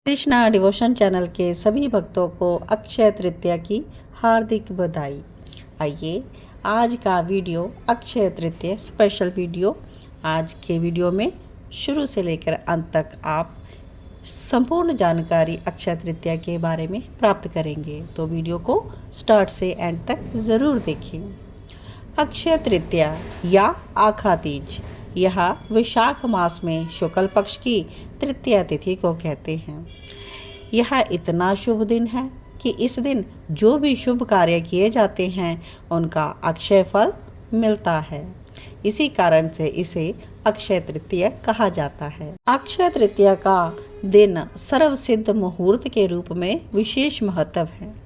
Krishna devotion channel के सभी भक्तों को अक्षय तृतीया की हार्दिक बधाई। आइए आज का video Akshaya Tritiya special video. आज के वीडियो में शुरू से लेकर अंत तक आप संपूर्ण जानकारी अक्षय तृतीया के बारे में प्राप्त करेंगे, तो वीडियो को स्टार्ट से एंड तक ज़रूर देखें। अक्षय तृतीया या आखा तीज यह वैशाख मास में शुक्ल पक्ष की तृतीया तिथि को कहते हैं। यह इतना शुभ दिन है कि इस दिन जो भी शुभ कार्य किए जाते हैं उनका अक्षय फल मिलता है। इसी कारण से इसे अक्षय तृतीया कहा जाता है। अक्षय तृतीया का दिन सर्वसिद्ध मुहूर्त के रूप में विशेष महत्व है।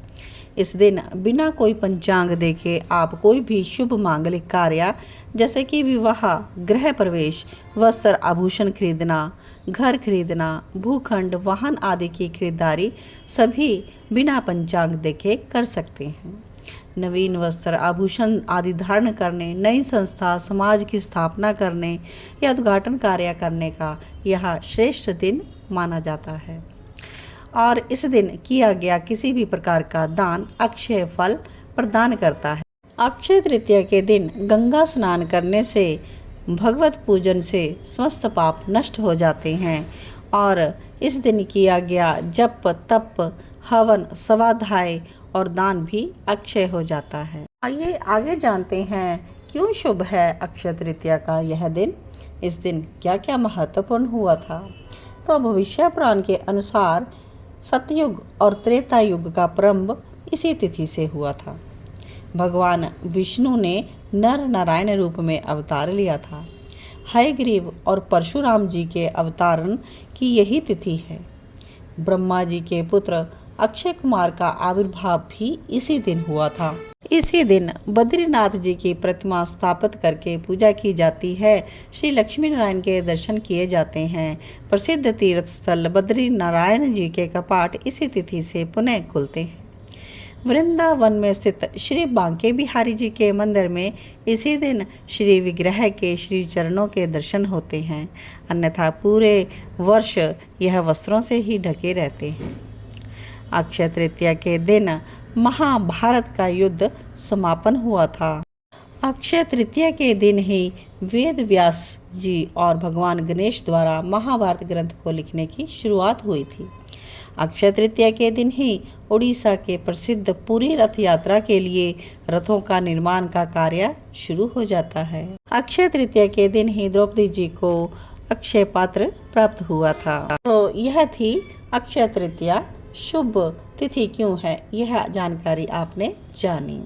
इस दिन बिना कोई पंचांग देखे आप कोई भी शुभ मांगलिक कार्य जैसे कि विवाह, गृह प्रवेश, वस्त्र आभूषण खरीदना, घर खरीदना, भूखंड, वाहन आदि की खरीदारी सभी बिना पंचांग देखे कर सकते हैं। नवीन वस्त्र आभूषण आदि धारण करने, नई संस्था समाज की स्थापना करने या उद्घाटन कार्य करने का यह श्रेष्ठ दिन माना जाता है। और इस दिन किया गया किसी भी प्रकार का दान अक्षय फल प्रदान करता है। अक्षय तृतीया के दिन गंगा स्नान करने से, भगवत पूजन से समस्त पाप नष्ट हो जाते हैं और इस दिन किया गया जप, तप, हवन, स्वाध्याय और दान भी अक्षय हो जाता है। आइए आगे जानते हैं क्यों शुभ है अक्षय तृतीया का यह दिन। इस दिन क्या क्या महत्वपूर्ण हुआ था। तो भविष्य पुराण के अनुसार सतयुग और त्रेता युग का प्रारंभ इसी तिथि से हुआ था। भगवान विष्णु ने नर नारायण रूप में अवतार लिया था। हयग्रीव और परशुराम जी के अवतारण की यही तिथि है। ब्रह्मा जी के पुत्र अक्षय कुमार का आविर्भाव भी इसी दिन हुआ था। इसी दिन बद्रीनाथ जी की प्रतिमा स्थापित करके पूजा की जाती है। श्री लक्ष्मी नारायण के दर्शन किए जाते हैं। प्रसिद्ध तीर्थ स्थल बद्री नारायण जी के कपाट इसी तिथि से पुनः खुलते हैं। वृंदावन में स्थित श्री बांके बिहारी जी के मंदिर में इसी दिन श्री विग्रह के श्री चरणों के दर्शन होते हैं। अन्यथा पूरे वर्ष यह वस्त्रों से ही ढके रहते हैं। अक्षय तृतीया के दिन महाभारत का युद्ध समापन हुआ था। अक्षय तृतीया के दिन ही वेद व्यास जी और भगवान गणेश द्वारा महाभारत ग्रंथ को लिखने की शुरुआत हुई थी। अक्षय तृतीया के दिन ही उड़ीसा के प्रसिद्ध पुरी रथ यात्रा के लिए रथों का निर्माण का कार्य शुरू हो जाता है। अक्षय तृतीया के दिन ही द्रौपदी जी को अक्षय पात्र प्राप्त हुआ था। तो यह थी अक्षय तृतीया शुभ तिथि क्यों है, यह जानकारी आपने जानी।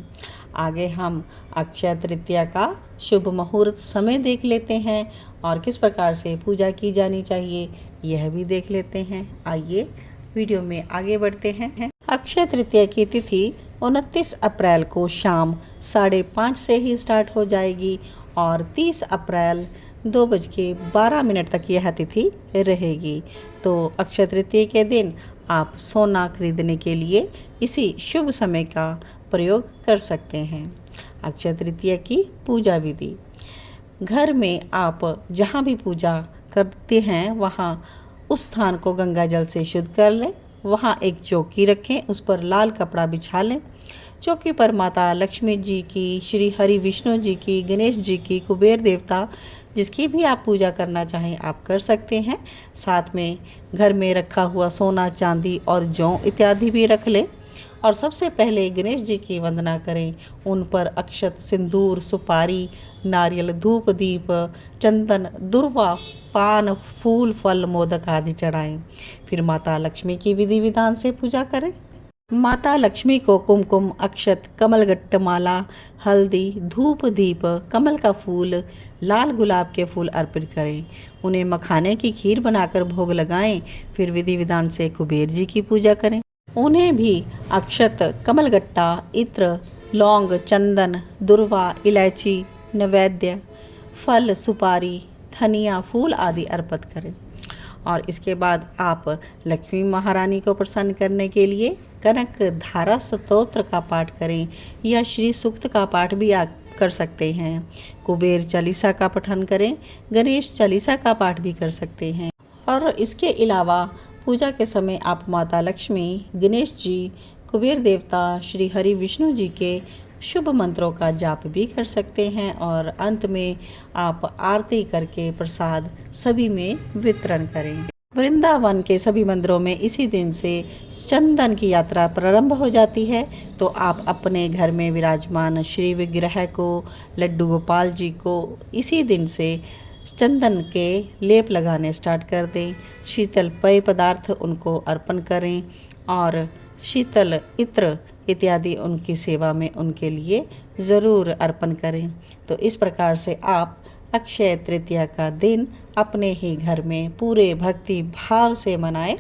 आगे हम अक्षय तृतीया का शुभ मुहूर्त समय देख लेते हैं और किस प्रकार से पूजा की जानी चाहिए यह भी देख लेते हैं। आइए वीडियो में आगे बढ़ते हैं। अक्षय तृतीया की तिथि 29 अप्रैल को शाम 5:30 से ही स्टार्ट हो जाएगी और 30 अप्रैल 2:12 तक यह तिथि रहेगी। तो अक्षय तृतीया के दिन आप सोना खरीदने के लिए इसी शुभ समय का प्रयोग कर सकते हैं। अक्षय तृतीया की पूजा विधि। घर में आप जहाँ भी पूजा करते हैं वहाँ उस स्थान को गंगा जल से शुद्ध कर लें। वहाँ एक चौकी रखें, उस पर लाल कपड़ा बिछा लें। चौकी पर माता लक्ष्मी जी की, श्री हरि विष्णु जी की, गणेश जी की, कुबेर देवता जिसकी भी आप पूजा करना चाहें आप कर सकते हैं। साथ में घर में रखा हुआ सोना, चांदी और जौ इत्यादि भी रख लें और सबसे पहले गणेश जी की वंदना करें। उन पर अक्षत, सिंदूर, सुपारी, नारियल, धूप, दीप, चंदन, दुर्वा, पान, फूल, फल, मोदक आदि चढ़ाएं। फिर माता लक्ष्मी की विधि विधान से पूजा करें। माता लक्ष्मी को कुमकुम, अक्षत, कमलगट्ट माला, हल्दी, धूप, दीप, कमल का फूल, लाल गुलाब के फूल अर्पित करें। उन्हें मखाने की खीर बनाकर भोग लगाएं। फिर विधि विधान से कुबेर जी की पूजा करें। उन्हें भी अक्षत, कमलगट्टा, इत्र, लौंग, चंदन, दुर्वा, इलायची, नैवेद्य, फल, सुपारी, धनिया, फूल आदि अर्पित करें। और इसके बाद आप लक्ष्मी महारानी को प्रसन्न करने के लिए कनक धारा स्तोत्र का पाठ करें या श्री सूक्त का पाठ भी आप कर सकते हैं। कुबेर चालीसा का पठन करें। गणेश चालीसा का पाठ भी कर सकते हैं। और इसके अलावा पूजा के समय आप माता लक्ष्मी, गणेश जी, कुबेर देवता, श्री हरि विष्णु जी के शुभ मंत्रों का जाप भी कर सकते हैं और अंत में आप आरती करके प्रसाद सभी में वितरण करें। वृंदावन के सभी मंदिरों में इसी दिन से चंदन की यात्रा प्रारंभ हो जाती है, तो आप अपने घर में विराजमान श्री विग्रह को, लड्डू गोपाल जी को इसी दिन से चंदन के लेप लगाने स्टार्ट कर दें। शीतल पेय पदार्थ उनको अर्पण करें और शीतल इत्र इत्यादि उनकी सेवा में उनके लिए ज़रूर अर्पण करें। तो इस प्रकार से आप अक्षय तृतीया का दिन अपने ही घर में पूरे भक्ति भाव से मनाएं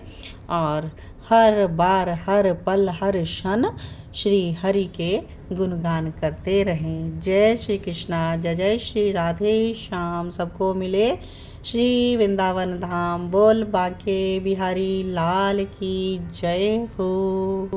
और हर बार, हर पल, हर क्षण श्री हरि के गुणगान करते रहें। जय श्री कृष्णा, जय जय श्री राधे श्याम। सबको मिले श्री वृंदावन धाम। बोल बांके बिहारी लाल की जय हो।